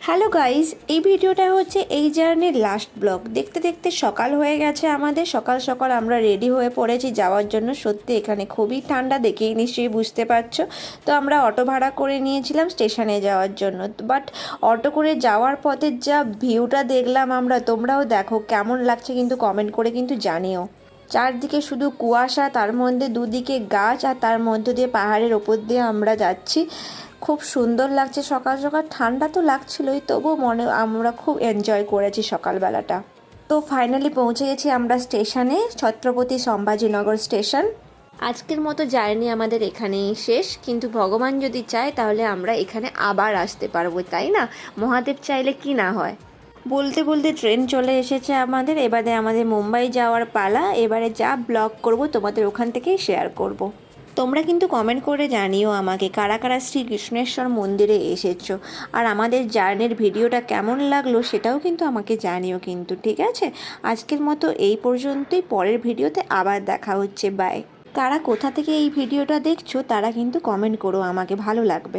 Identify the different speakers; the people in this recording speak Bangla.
Speaker 1: হ্যালো গাইজ, এই ভিডিওটা হচ্ছে এই জার্নির লাস্ট ব্লগ। দেখতে দেখতে সকাল হয়ে গেছে আমাদের। সকাল সকাল আমরা রেডি হয়ে পড়েছি যাওয়ার জন্য। সত্যি এখানে খুবই ঠান্ডা, দেখেই নিশ্চয়ই বুঝতে পারছো। তো আমরা অটো ভাড়া করে নিয়েছিলাম স্টেশনে যাওয়ার জন্য। বাট অটো করে যাওয়ার পথে যা ভিউটা দেখলাম আমরা, তোমরাও দেখো কেমন লাগছে কিন্তু কমেন্ট করে কিন্তু জানিও। চারদিকে শুধু কুয়াশা, তার মধ্যে দুদিকে গাছ, আর তার মধ্য দিয়ে পাহাড়ের ওপর দিয়ে আমরা যাচ্ছি। খুব সুন্দর লাগছে। সকাল সকাল ঠান্ডা তো লাগছিলই, তবুও আমরা খুব এনজয় করেছি সকালবেলাটা। তো ফাইনালি পৌঁছে গেছি আমরা স্টেশনে, ছত্রপতি সম্ভাজিনগর স্টেশন। আজকের মতো জার্নি আমাদের এখানেই শেষ, কিন্তু ভগবান যদি চায় তাহলে আমরা এখানে আবার আসতে পারবো, তাই না? মহাদেব চাইলে কি না হয়। বলতে বলতে ট্রেন চলে এসেছে আমাদের। এবারে আমাদের মুম্বাই যাওয়ার পালা। এবারে যা ব্লগ করব তোমাদের ওখান থেকেই শেয়ার করব। তোমরা কিন্তু কমেন্ট করে জানিও আমাকে কারা কারা শ্রীকৃষ্ণেশ্বর মন্দিরে এসেছো, আর আমাদের জার্নির ভিডিওটা কেমন লাগলো সেটাও কিন্তু আমাকে জানিও কিন্তু, ঠিক আছে? আজকের মতো এই পর্যন্তই। পরের ভিডিওতে আবার দেখা হচ্ছে। বাই। কারা কোথা থেকে এই ভিডিওটা দেখছো তারা কিন্তু কমেন্ট করো, আমাকে ভালো লাগবে।